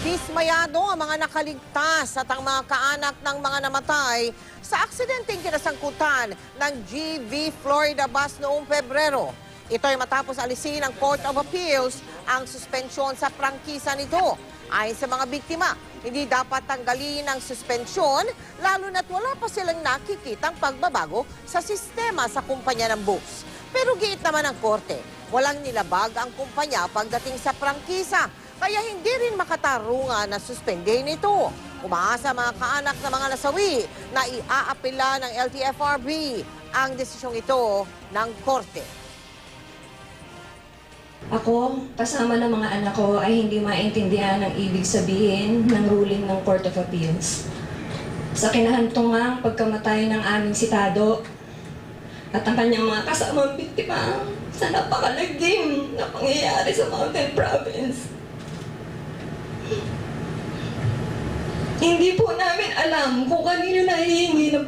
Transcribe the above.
Dismayado ang mga nakaligtas at ang mga kaanak ng mga namatay sa aksidenteng kinasangkutan ng GV Florida bus noong Pebrero. Ito ay matapos alisin ng Court of Appeals ang suspensyon sa prangkisa nito. Ayon sa mga biktima, hindi dapat tanggalin ang suspensyon lalo na't wala pa silang nakikitang pagbabago sa sistema sa kumpanya ng bus. Pero giit naman ng korte, walang nilabag ang kumpanya pagdating sa prangkisa, kaya hindi rin makatarungan na suspendehin ito. Umaasa mga kaanak ng mga nasawi na iaapila ng LTFRB ang desisyong ito ng korte. Ako, kasama ng mga anak ko ay hindi maintindihan ang ibig sabihin ng ruling ng Court of Appeals. Sa kinahantungang pagkamatay ng aming sitado at ang kanyang mga kasamang biktima sa napakalagim na pangyayari sa Mountain Province. Hindi po namin alam kung kanino nahihingi ng